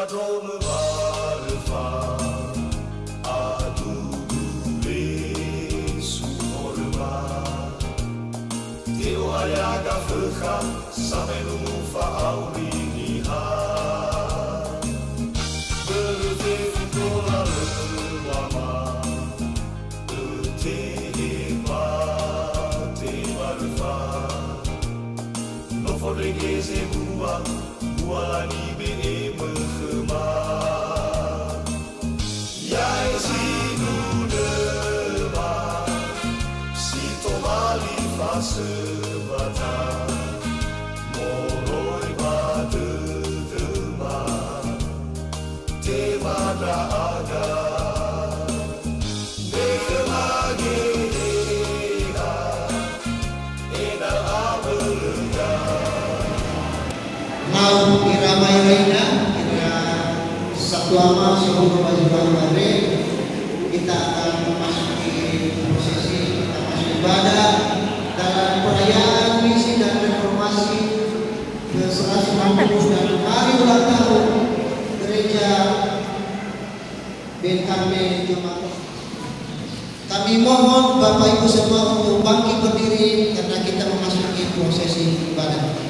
padrone varfa adugule suorva teo ayaga fekha samenu fa'auriniha berfefukola lewama teteba tebarfa no forregeze bua buani be mkhma ya sidu dema si tomali fase bata moroi bade dema te bada aga Mau iramai lainnya kira satu lama sebelum kewajiban hari kita akan memasuki prosesi kita masuk ibadah dalam perayaan misi dan reformasi ke-160 dan hari ulang tahun gereja BKP Jumat. Kami mohon Bapak Ibu semua untuk bangkit berdiri karena kita memasuki prosesi ibadah.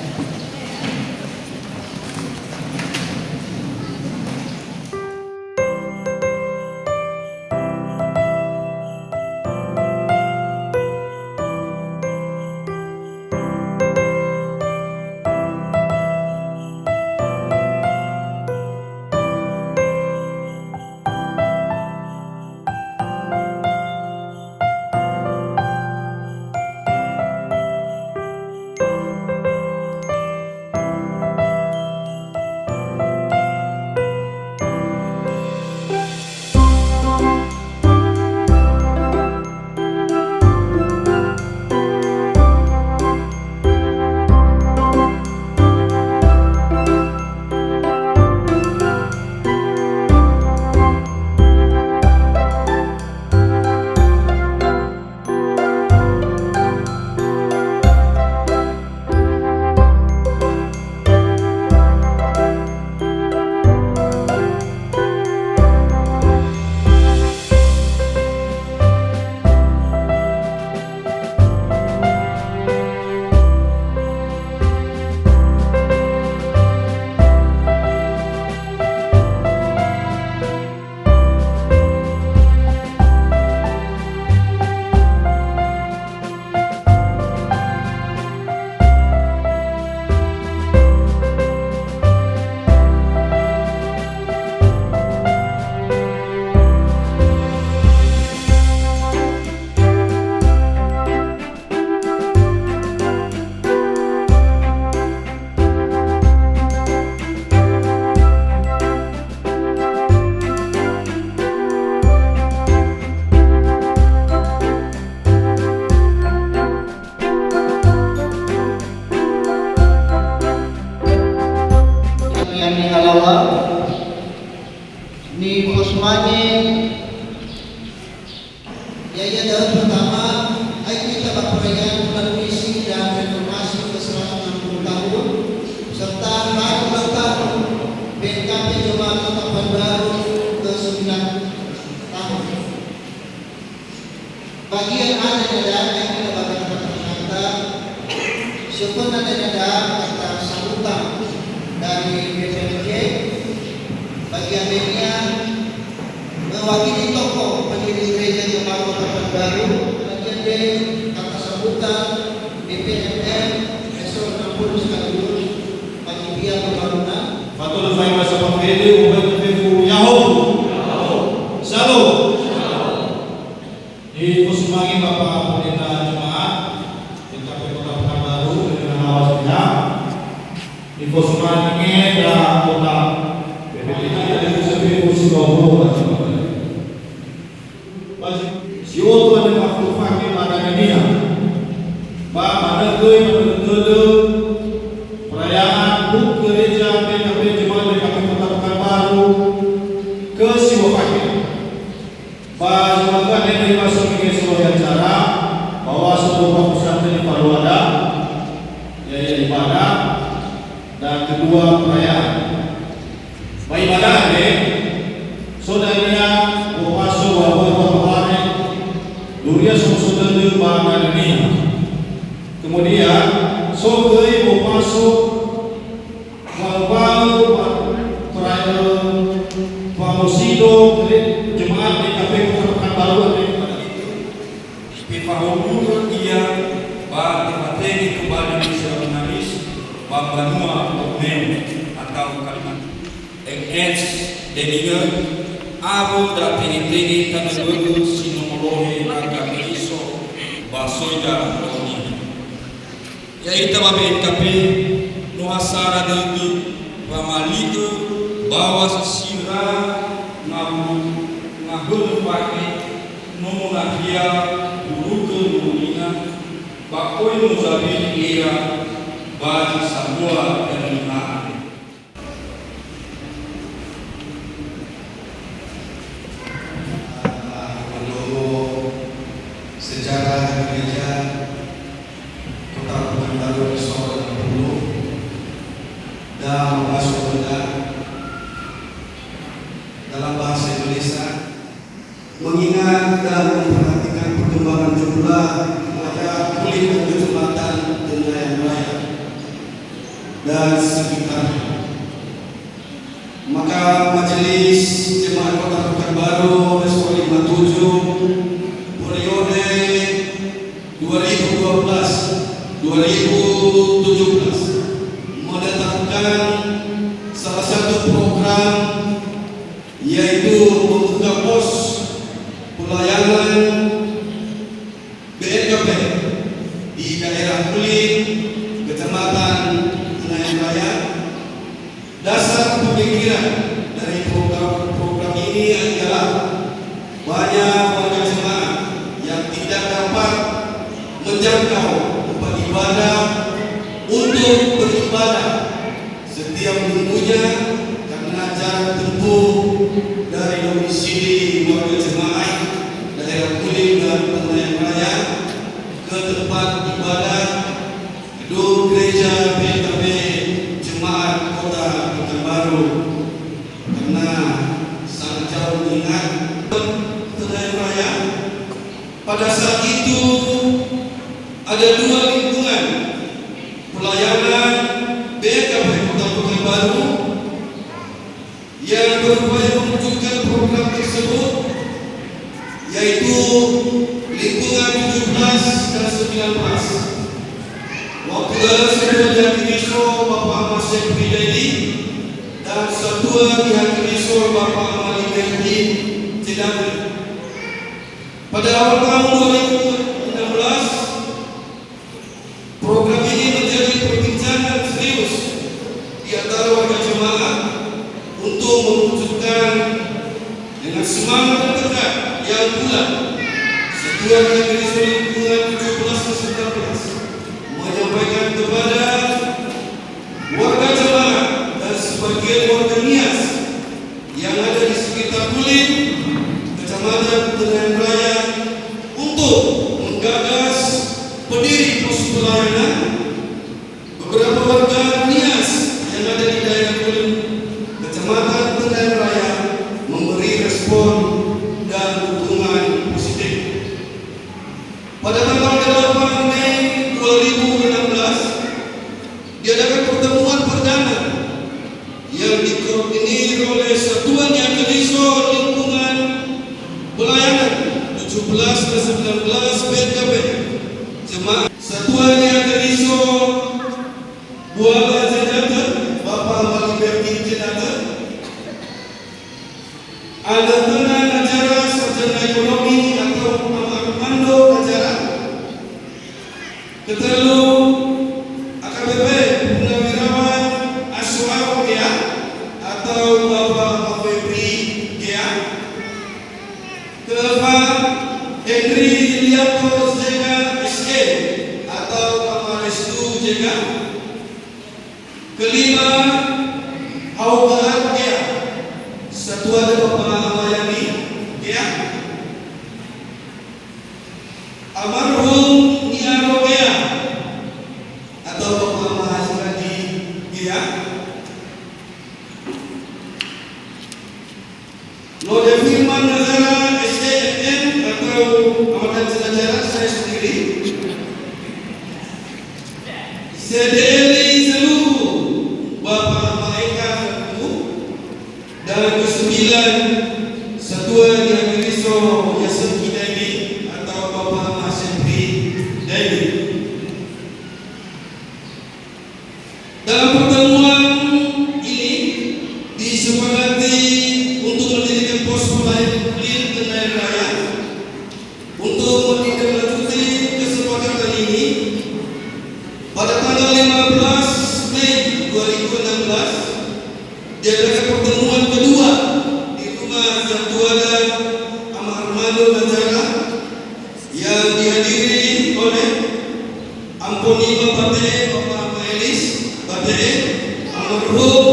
Ni Osmani Yaya Daud pertama ayo kita berperayaan bulan misi dan reformasi ke-160 tahun serta hari ulang tahun BKP Jemaat Kota Pekanbaru ke-9 tahun. Bagian ada yang kita bakal kata syukur ada kata sambutan dari BPMJ. Bagian media mewakili tokoh pendiri gereja Jemaat Kota Pekanbaru. Bagian D kata sambutan BPMM Esor 60 sekaligus bagi pihak pembangunan. Fatul Faimah Sapafede Ubat Fefu Yahoo Shalom. Di Kusumagi Bapak Pendeta Jemaat BKP Kota Pekanbaru dengan awasnya di Kusumagi dan Kota siapa yang makhluk fakir pada dunia, pada perayaan buk gereja BKP Jemaat BKP Kota Pekanbaru ke siwa fakir. Semoga ini masuk ke sebuah acara bahwa sebuah pesantren baru ada, yaitu ibadah dan kedua perayaan. Baik. Dade, saudaranya Bopaso Wabah Duria Sumsudan di Bangga Dunia. Kemudian Sogai Bopaso Wabah Pamusido Jemaat di KP Kota Pekanbaru. Pipahulu ia Batipateni kembali di Nasionalis Bambanua Okmen atau kalimat NS Deniger Abu da Tini Taneguru Sinomolohe Naga Iso Basoida Oni Yaita Babe NKP Nuhasara Dengdu Pamalitu Bawa Sisira Ngahul Pake Nomulahia Buruke Nulina Bakoi Muzabili Ira Baji Sabua dan Nihari. Sejarah gereja Kota Pekanbaru Solo dan masuk dalam bahasa Indonesia mengingat dan memperhatikan perkembangan jumlah wajah kulit dan kecamatan Tenayan Raya dan sekitarnya. Maka Majelis Jemaat Kota Pekanbaru Resor 57 periode 2012-2017 menetapkan salah satu program yaitu membuka pos pelayanan BNKP di daerah Kulit, Kecamatan Tenayan Raya. Dasar pemikiran dari program ini adalah banyak warga jemaat yang tidak dapat menjangkau tempat ibadah untuk beribadah setiap minggunya karena jarak tempuh dari domisili warga jemaat daerah Kulit dan Tenayan Raya ke tempat ibadah gedung gereja BNKP Jemaat Kota Pekanbaru karena sangat jauh mengingat Tenayan Raya. Pada saat itu ada dua lingkungan pelayanan BNKP Kota Pekanbaru yang berupaya mewujudkan program tersebut, yaitu lingkungan 17 dan 19. Waktu satuan Diakiniso Bapak Ahmad Syekh Bidadi dan satuan Diakiniso Bapak Ahmad Ibrahim Cedabri. Pada awal tahun 2016, program ini menjadi perbincangan serius di antara warga jemaat untuk mewujudkan dengan semangat dan tekad yang bulat. Satuan Diakiniso lingkungan 17 dan 19 menyampaikan kepada warga jemaat dan sebagian warga Nias yang ada di sekitar Kulit, Kecamatan Tenayan Raya untuk menggagas pendiri pos pelayanan. Beberapa warga Nias yang ada di daerah Kulit, Kecamatan Tenayan Raya memberi respon dan dukungan positif. Pada tanggal 8 Mei 2016 diadakan pertemuan perdana yang dikoordinir oleh Satuan Diakiniso Lingkungan Pelayanan 17 dan 19 BNKP Jemaat. Satuan Diakiniso Buala Jenata Bapak Ahmad Ibrahim Jenata, ada tenan acara sarjana ekonomi atau Komando Acara. Ketelu AKBP Purnawirawan Aswar Gea atau Bapak Febri Gea. Keempat, Henry Iliato Zega SE atau Bapak Restu Zega. Kelima, Augan Gea, Satuan Bapak Amayani Gea. Almarhum Niaro Gea atau Bapak Mahasiswa Gea. CDLI seluruh Bapak Maeka Satu dan ke-9 Satuan yang Riso Yasuki Dewi atau Bapak Masipri Dewi. Dalam pertemuan ini disepakati untuk mendirikan pos pelayanan kendaraan raya untuk menindaklanjuti kesepakatan ini. Pada tanggal 15 Mei 2016 diadakan pertemuan kedua di rumah Jatuada Amar Armando Najara yang dihadiri oleh Amponima Bate, Bapak Maelis Bate, almarhum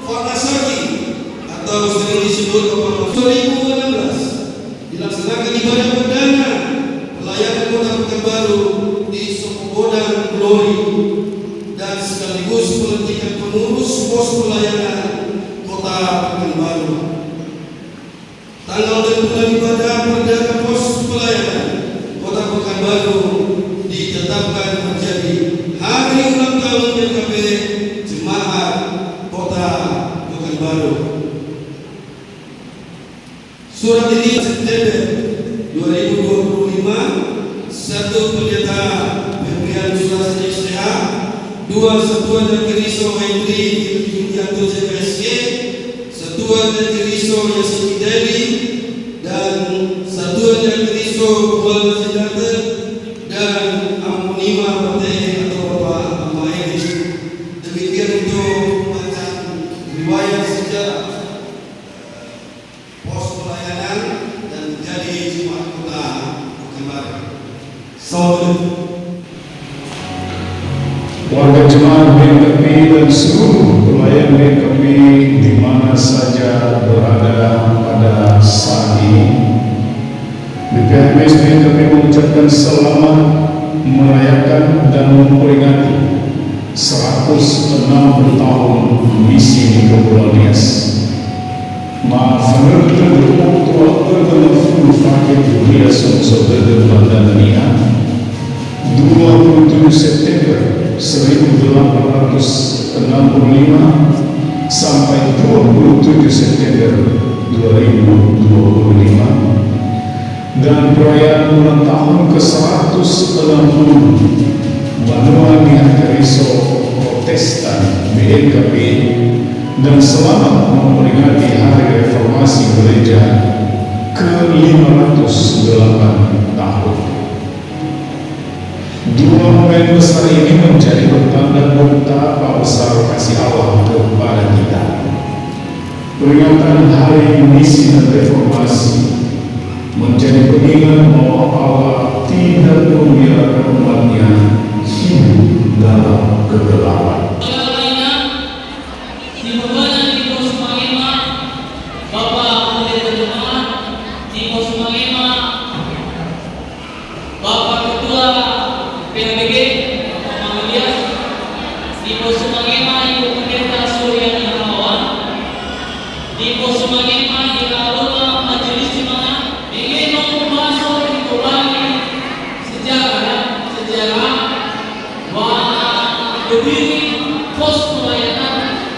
Fornasaki atau sering disebut Bapak 2016 dilaksanakan ibadah perdana pelayanan Kota Pekanbaru di Sokogodang Glory dan sekaligus pelantikan pengurus pos pelayanan Kota Pekanbaru. Tanggal dan bulan ibadah perdana pos pelayanan Kota Pekanbaru ditetapkan menjadi hari ulang tahun PKP Jemaat Kota Pekanbaru. Surat ini September 2025, 1 Pendeta Febrian Sulastri STH, 2 Satuan dan Riso Hendri Yulianto JPSG, Satuan dan Riso Yasuki Dewi, dan Satuan dan Riso Kuala Senjata, dan Amponima Bate atau Bapak Maelis. Demikian untuk macam riwayat sejarah pos pelayanan dan menjadi Jemaat Kota Pekanbaru. Salam. Warga jemaat BKP dan seluruh pelayan BKP di mana saja berada pada saat ini, BPMS BKP mengucapkan selamat merayakan dan memperingati 160 tahun misi di Kepulauan Nias. Maafkan waktu fakir dunia sumber Bandar Nia 27 September 1865 sampai 27 September 2025 dan perayaan ulang tahun ke-160 Banua Niaga Riso Protestan BKP dan selamat memperingati Hari Reformasi Gereja ke-508 tahun. Dua momen besar ini menjadi pertanda betapa besar kasih Allah kepada kita. Peringatan Hari Misi dan Reformasi menjadi pengingat bahwa Allah tidak membiarkan umatnya hidup dalam kegelapan. Bapak Ketua PABG, Bapak Mangilias, di Pos Sumangema Ibu Pendeta Suryani Harawan, di Pos Sumangema Iraula Majelis Jemaat ingin membahas kembali sejarah bahwa berdiri pos pelayanan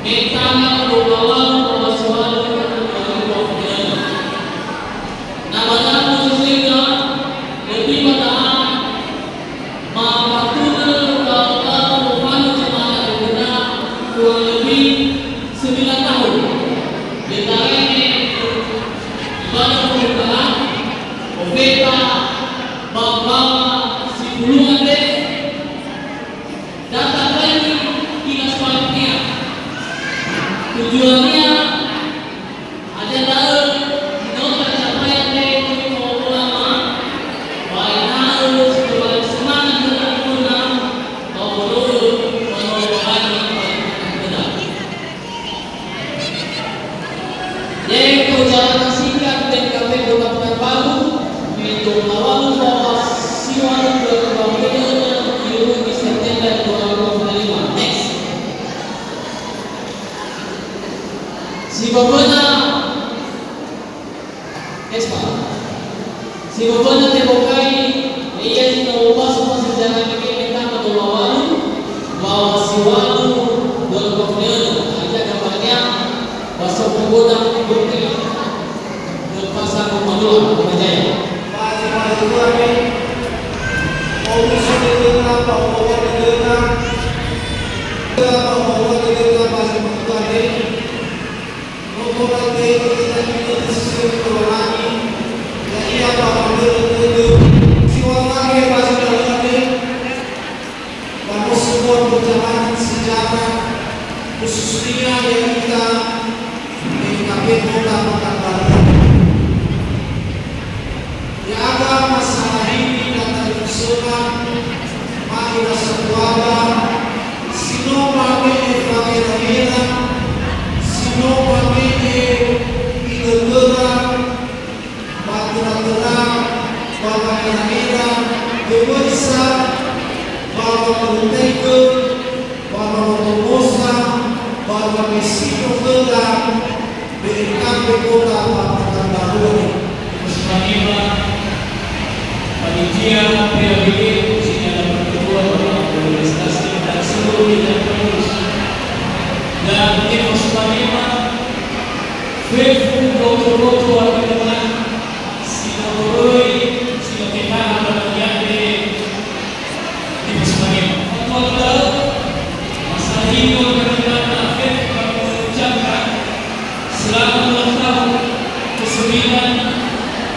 di tanggal 28 tujuannya adalah menolak pencapaian dari ulama baik harus kembali semangat dengan guna maupun menolak benar. Jadi perjalanan singkat BKP Kota Pekanbaru untuk mengawal bahwa siwan berkebangsaan di September 2025. Next. bawaslu Kota Pontianak ajak kabarnya bahasa pengguna bukti pasar Madura Jaya. khususnya yang kita PKP Kota Pekanbaru. Di agak masalah ini datang usulan Mahira Satuaba, sino pamene Fakirahira, sino pamene Idegera, Batura-tura, Bakirahira, Dewersa, Bakirahira, Bakirahira, bahwa Mesino Gedang BNKP Kota Pekanbaru Bersama panitia PABG khususnya dalam kedua organisasi dan seluruh bidang pengurus dan tim Muslimah faithful goto-goto warga dengan Singapura Singapura bagian dari tim Muslimah. Waktu masalah ini selama 2 tahun ke-9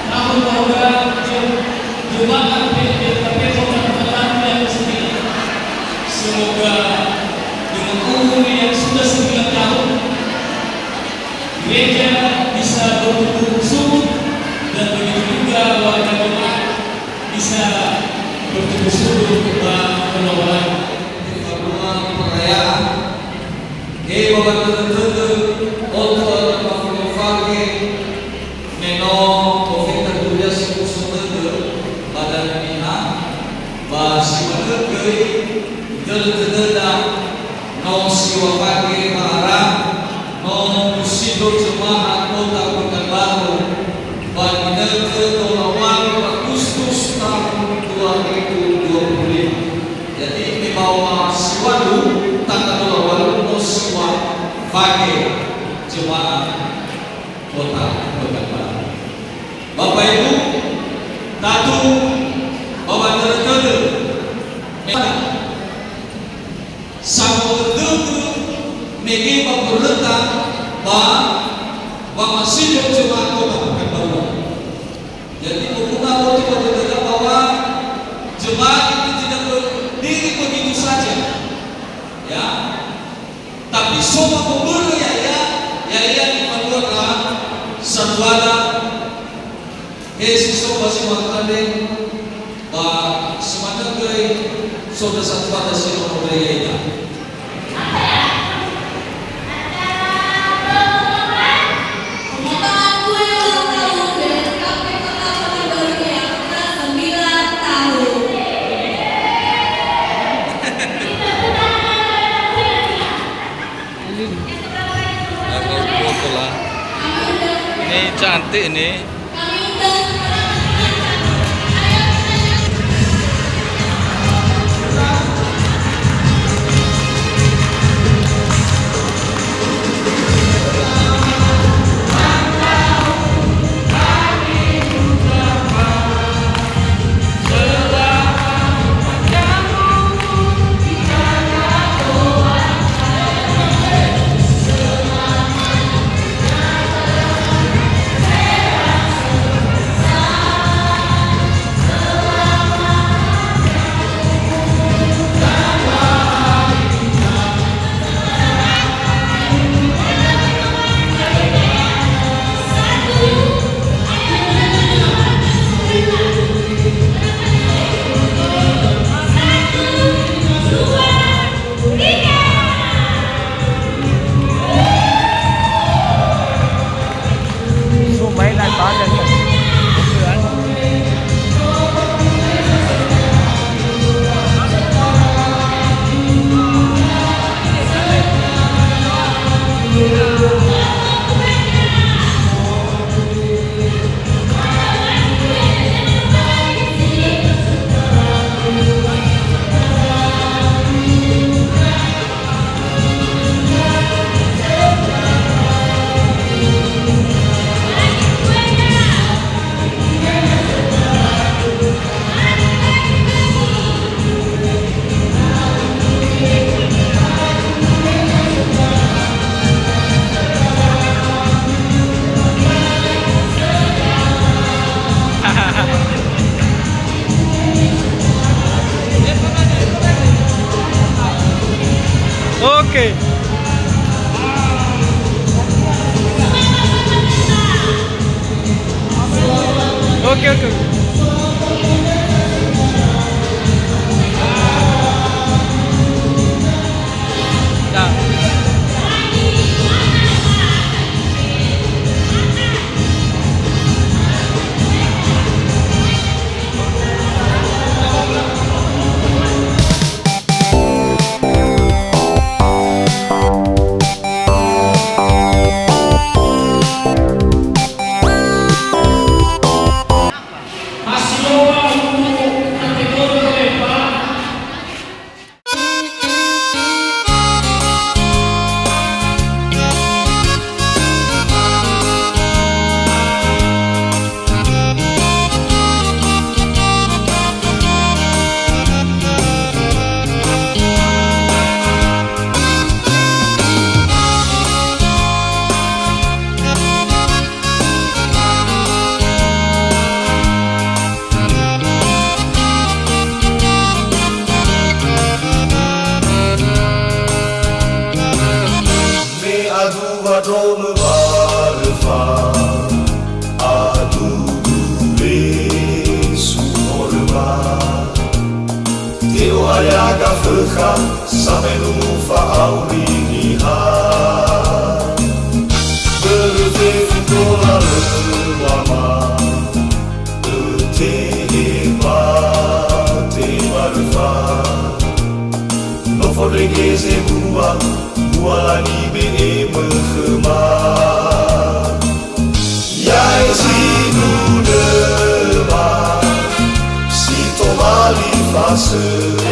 tahun program Jemaat PKP Kota Pekanbaru yang ke-9. Semoga dengan umur yang sudah 9 tahun gereja bisa bertumbuh subur dan begitu juga warga jemaat bisa bertumbuh subur dan berkembang. Perayaan Bapak Tentu untuk mengfake meno COVID-19 pada mina basi menegui del-del no siwapake marah no musido jemaat Kota Pekanbaru bagi negeri tolawang Agustus tahun 2025. Jadi di bawah siwadu tanggal 28 no siwapake jemaat Kota Pekanbaru. Bapak Ibu, Tatu, Bapak Tertentu, sama tertentu, megi pemerintah, bahwa masih jemaat Kota Pekanbaru. Jadi hubungan motif bahwa jemaat itu tidak berdiri begitu saja, ya. Tapi semua pemerintah ya diperlukan Satuada Yesus masih mengatakan bahwa semuanya saudara Satuada sih memulainya. Ini cantik ini. Oke. Oke. Nah. Sampai lupa aurinihan berfirman lewama Tehepa Tebarfa Nopo regeze buang Bualani be mehemah Yai sinu dema Si tomali fase